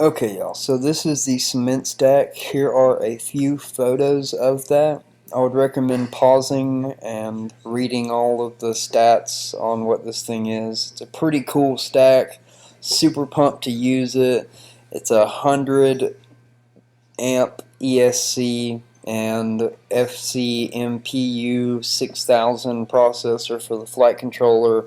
Okay, y'all, so this is the CementStack. Here are a few photos of that. I would recommend pausing and reading all of the stats on what this thing is. It's a pretty cool stack. Super pumped to use it. It's a 100 amp ESC and F.C-MPU6000 processor for the flight controller.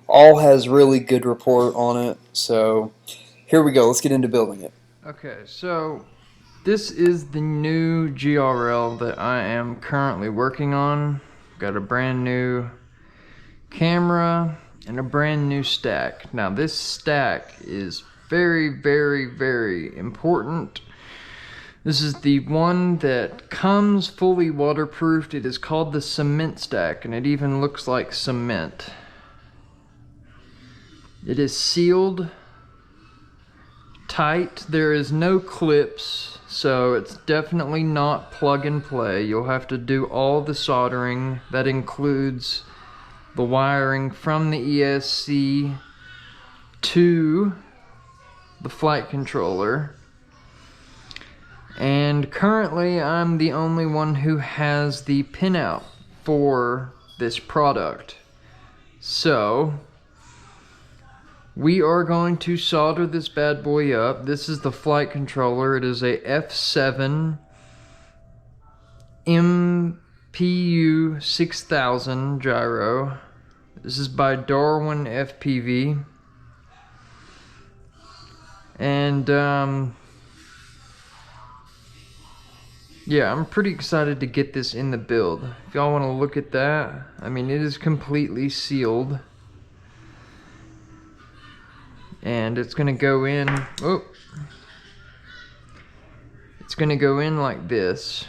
All has really good report on it, so here we go. Let's get into building it. Okay, so this is the new GRL that I am currently working on. Got a brand new camera and a brand new stack. Now this stack is very, very, very important. This is the one that comes fully waterproofed. It is called the CementStack, and it even looks like cement. It is sealed tight. There is no clips, so it's definitely not plug and play. You'll have to do all the soldering. That includes the wiring from the ESC to the flight controller. And currently I'm the only one who has the pinout for this product. So we are going to solder this bad boy up. This is the flight controller. It is a F.C-MPU6000 gyro. This is by Darwin FPV. And yeah, I'm pretty excited to get this in the build. If y'all want to look at that, I mean, it is completely sealed. And it's gonna go in, it's gonna go in like this.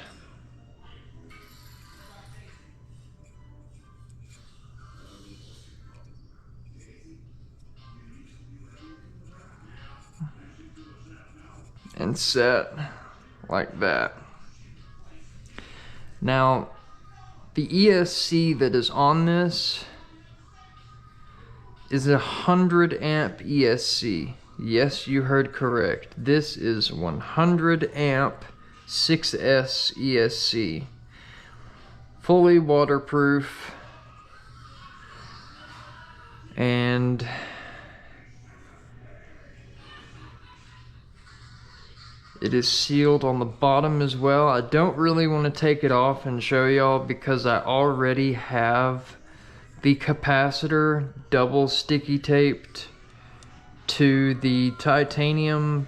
And set like that. Now, the ESC that is on this is a 100 amp ESC. Yes, you heard correct. This is 100 amp 6S ESC. Fully waterproof. And it is sealed on the bottom as well. I don't really want to take it off and show y'all because I already have the capacitor double sticky taped to the titanium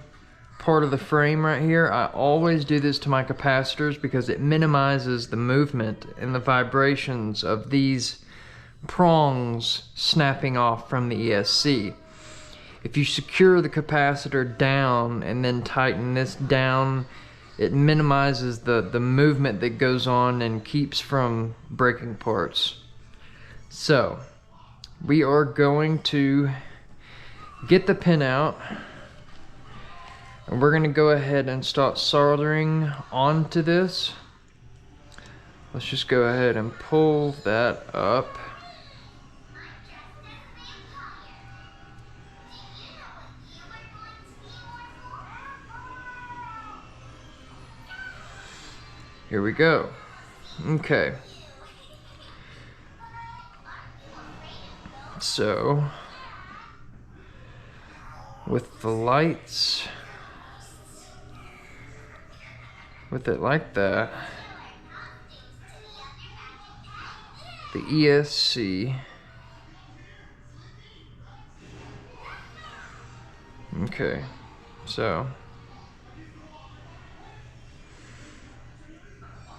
part of the frame right here. I always do this to my capacitors because it minimizes the movement and the vibrations of these prongs snapping off from the ESC. If you secure the capacitor down and then tighten this down, it minimizes the movement that goes on and keeps from breaking parts. So, we are going to get the pin out, and we're going to go ahead and start soldering onto this. Let's just go ahead and pull that up. Here we go. Okay. So, with the lights, with it like that, the ESC, okay, so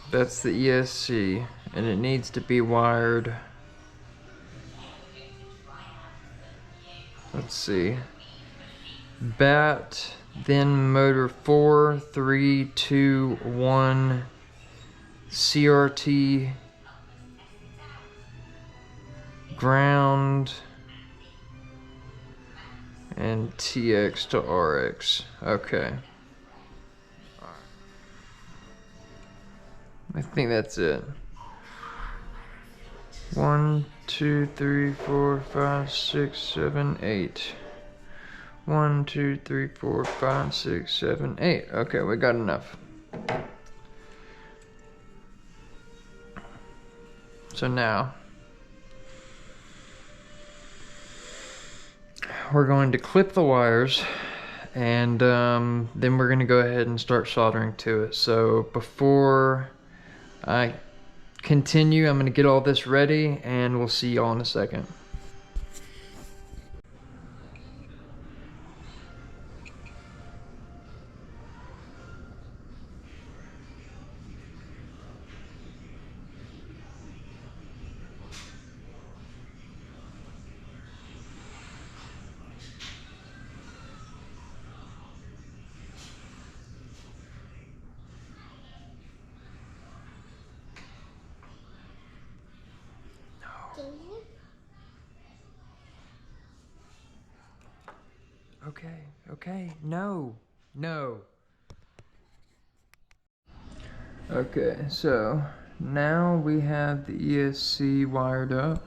that's the ESC, and it needs to be wired. Let's see. Bat, then motor 4, 3, 2, 1, CRT, ground, and TX to RX. Okay. I think that's it. 1, 2, 3, 4, 5, 6, 7, 8. 1, 2, 3, 4, 5, 6, 7, 8. Okay, we got enough. So now we're going to clip the wires, and then we're going to go ahead and start soldering to it. So before I continue, I'm going to get all this ready, and we'll see y'all in a second. Okay, no. Okay, so now we have the ESC wired up.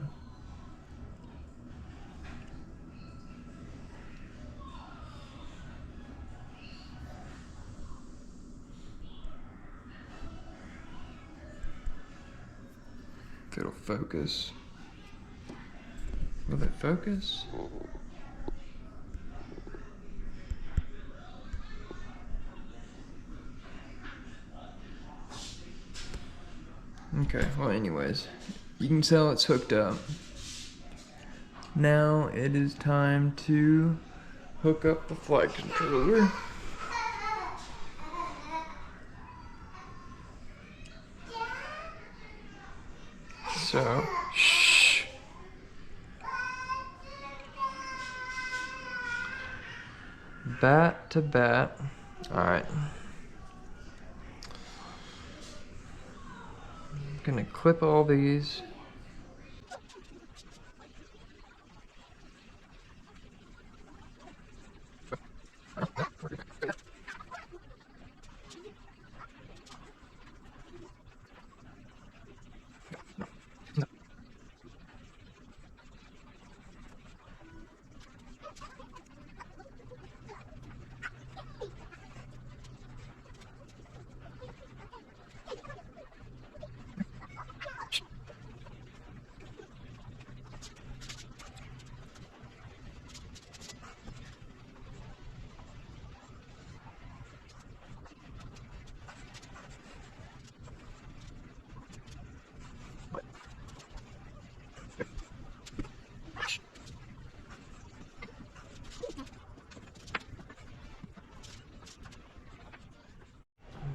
If it'll focus. Will it focus? Okay, well anyways, you can tell it's hooked up. Now it is time to hook up the flight controller. So, shh. Bat to bat. Alright. Gonna clip all these.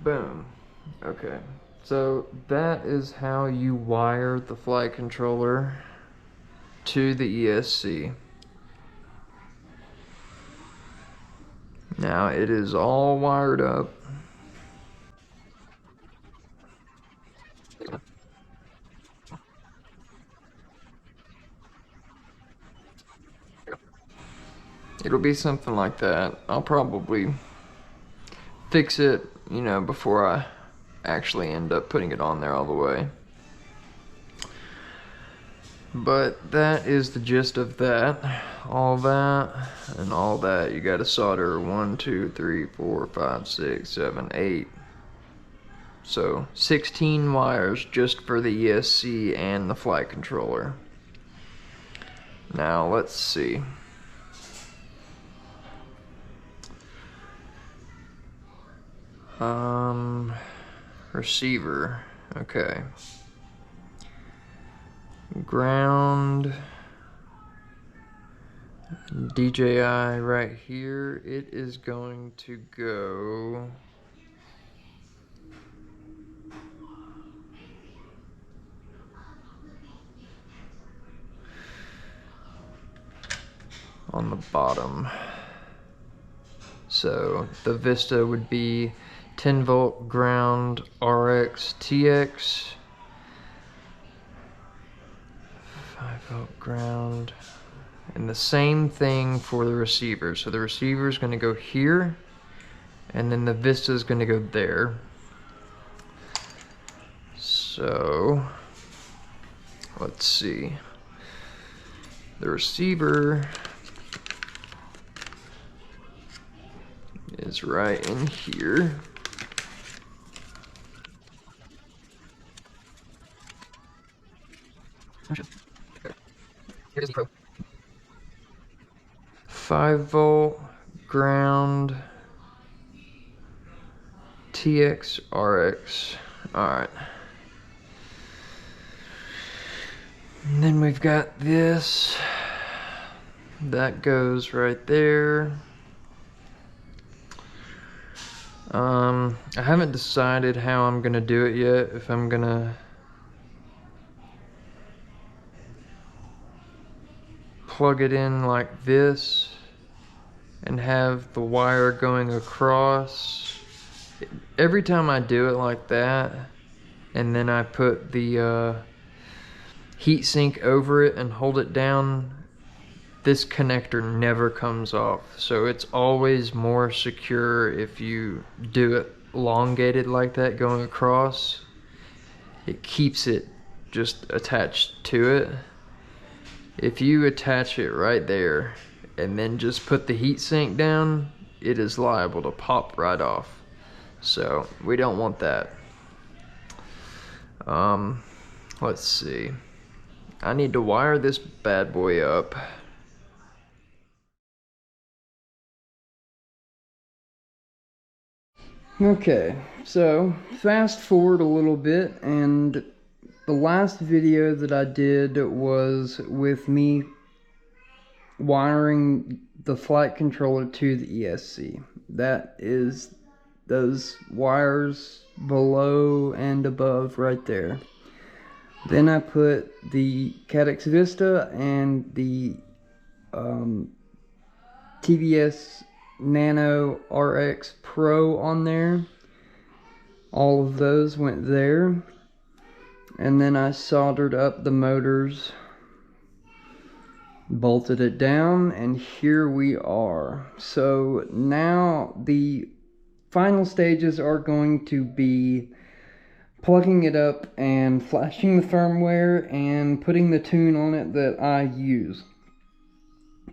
Boom. Okay, so that is how you wire the flight controller to the ESC. Now it is all wired up. It'll be something like that. I'll probably fix it, you know, before I actually end up putting it on there all the way. But that is the gist of that. All that and all that. You gotta solder 1, 2, 3, 4, 5, 6, 7, 8. So 16 wires just for the ESC and the flight controller. Now let's see. Receiver. Okay. Ground. DJI right here. It is going to go on the bottom. So the Vista would be 10 volt ground RX TX, 5 volt ground, and the same thing for the receiver. So the receiver is going to go here, and then the Vista is going to go there. So let's see. The receiver is right in here. Here's the Pro. 5-volt ground TX RX. Alright. And then we've got this. That goes right there. I haven't decided how I'm gonna do it yet. If I'm gonna plug it in like this and have the wire going across. Every time I do it like that, and then I put the heat sink over it and hold it down, this connector never comes off. So it's always more secure if you do it elongated like that going across. It keeps it just attached to it. If you attach it right there and then just put the heat sink down, it is liable to pop right off. So we don't want that. Let's see. I need to wire this bad boy up. Okay, so fast forward a little bit, and the last video that I did was with me wiring the flight controller to the ESC. That is those wires below and above right there. Then I put the Caddx Vista and the TBS Nano RX Pro on there. All of those went there. And then I soldered up the motors, bolted it down, and here we are. So now the final stages are going to be plugging it up and flashing the firmware and putting the tune on it that I use.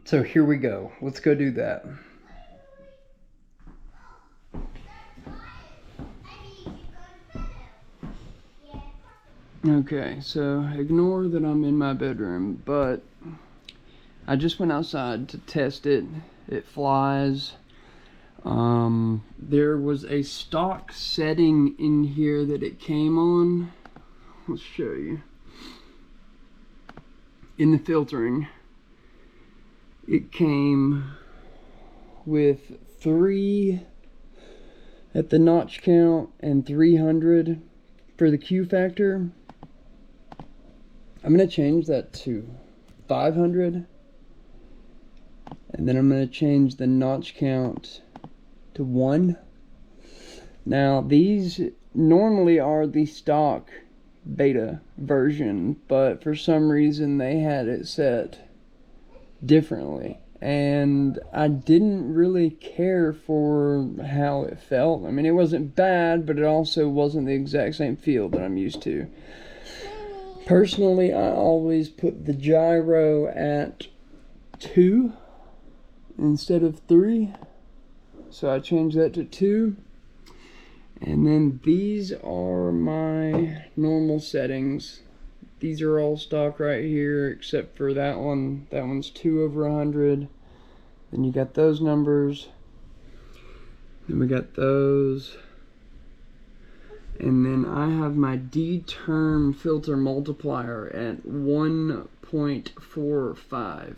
So here we go. Let's go do that. Okay, so ignore that I'm in my bedroom, but I just went outside to test it. It flies. There was a stock setting in here that it came on. Let's show you. In the filtering, it came with 3 at the notch count and 300 for the Q factor. I'm going to change that to 500. And then I'm going to change the notch count to 1. Now these normally are the stock beta version, but for some reason they had it set differently, and I didn't really care for how it felt. I mean, it wasn't bad, but it also wasn't the exact same feel that I'm used to. Personally, I always put the gyro at 2 instead of 3. So I changed that to 2. And then these are my normal settings. These are all stock right here, except for that one. That one's 2/100. Then you got those numbers. Then we got those. And then I have my D-term filter multiplier at 1.45.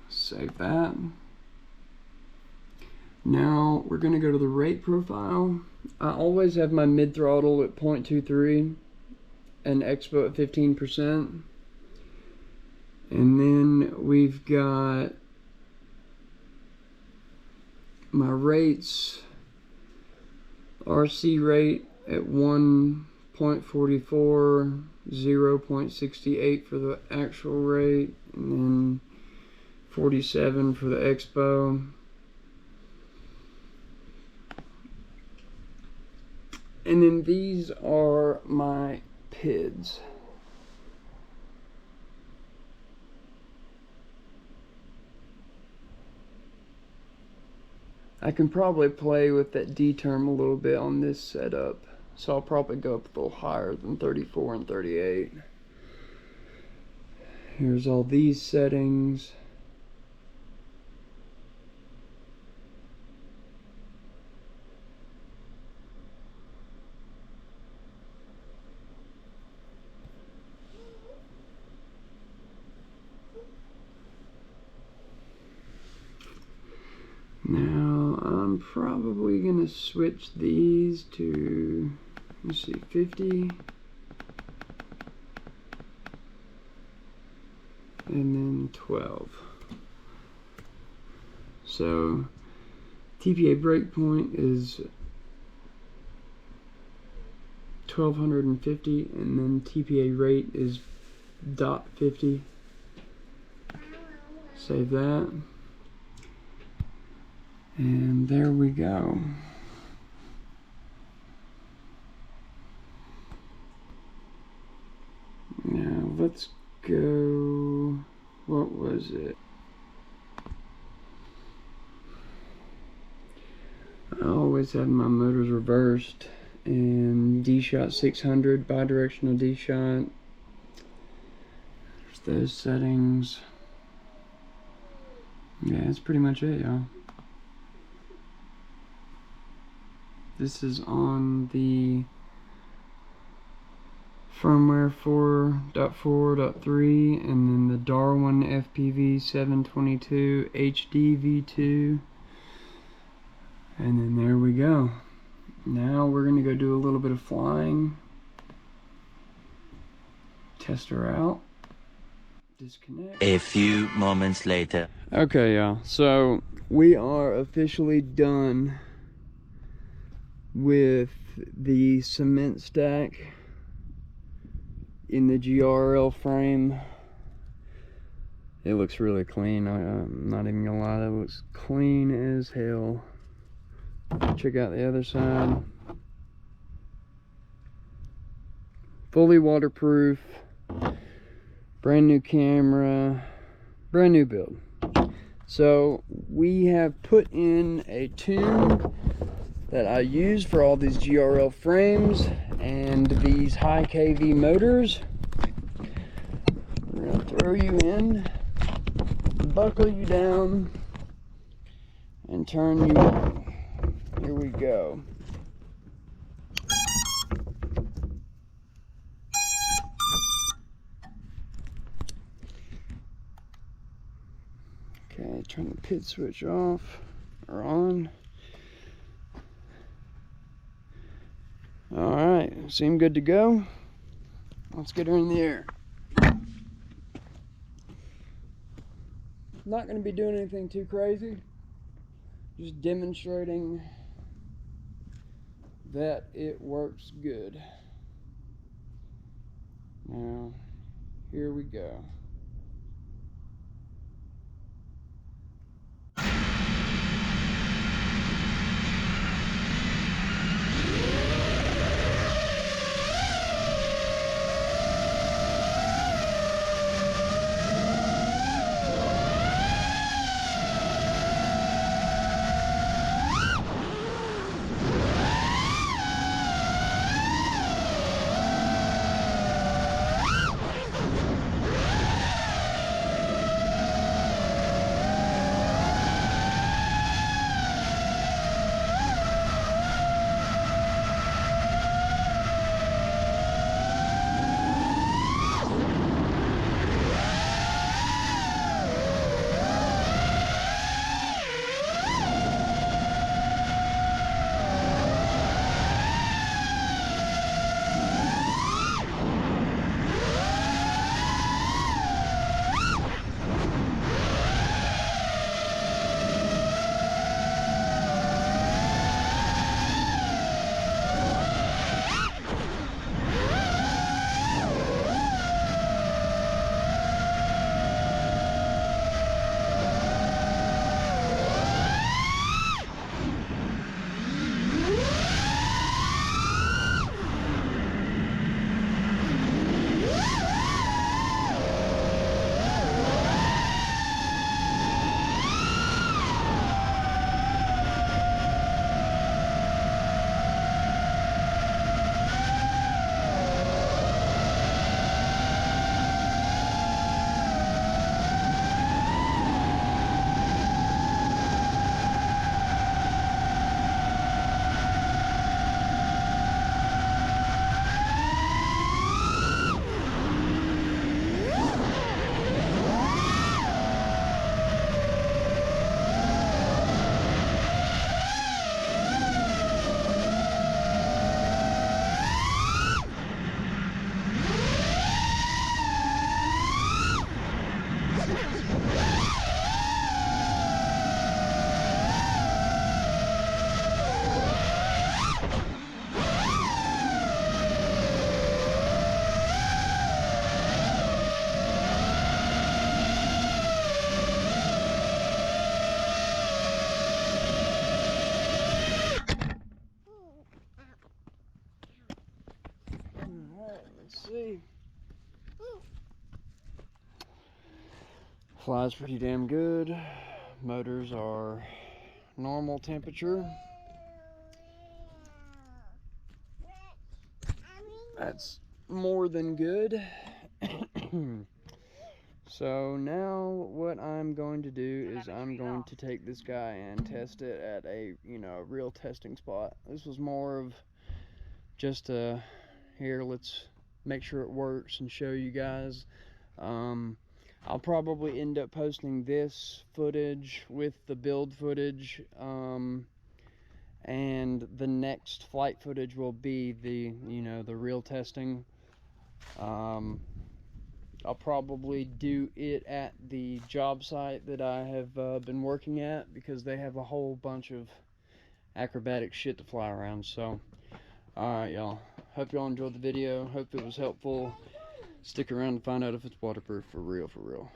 Save that. Now we're going to go to the rate profile. I always have my mid throttle at 0.23 and expo at 15%. And then we've got my rates. RC rate at 1.44, 0.68 for the actual rate, and then 47 for the expo. And then these are my PIDs. I can probably play with that D term a little bit on this setup, so I'll probably go up a little higher than 34 and 38. Here's all these settings. Now I'm probably gonna switch these to, let's see, 50. And then 12. So TPA breakpoint is 1250, and then TPA rate is .50. Save that. And there we go. Now let's go, what was it? I always have my motors reversed, and D-Shot 600, bidirectional D-Shot. There's those settings. Yeah, that's pretty much it, y'all. This is on the Firmware 4.4.3, and then the Darwin FPV722 HD V2. And then there we go. Now we're going to go do a little bit of flying. Test her out. Disconnect. A few moments later. Okay, y'all. So we are officially done with the CementStack in the GRL frame. It looks really clean. I'm not even gonna lie, that looks clean as hell. Check out the other side. Fully waterproof, brand new camera, brand new build. So we have put in a tune that I use for all these GRL frames and these high KV motors. We're gonna throw you in, buckle you down, and turn you on. Here we go. Okay, turn the pit switch off or on. Alright, seem good to go. Let's get her in the air. Not going to be doing anything too crazy. Just demonstrating that it works good. Now, here we go. Flies pretty damn good. Motors are normal temperature. That's more than good. So now what I'm going to do is I'm going to take this guy and test it at a, a real testing spot. This was more of just here, let's make sure it works and show you guys. I'll probably end up posting this footage with the build footage, and the next flight footage will be the, the real testing. I'll probably do it at the job site that I have been working at, because they have a whole bunch of acrobatic shit to fly around. So, alright y'all, hope y'all enjoyed the video, hope it was helpful. Stick around to find out if it's waterproof for real, for real.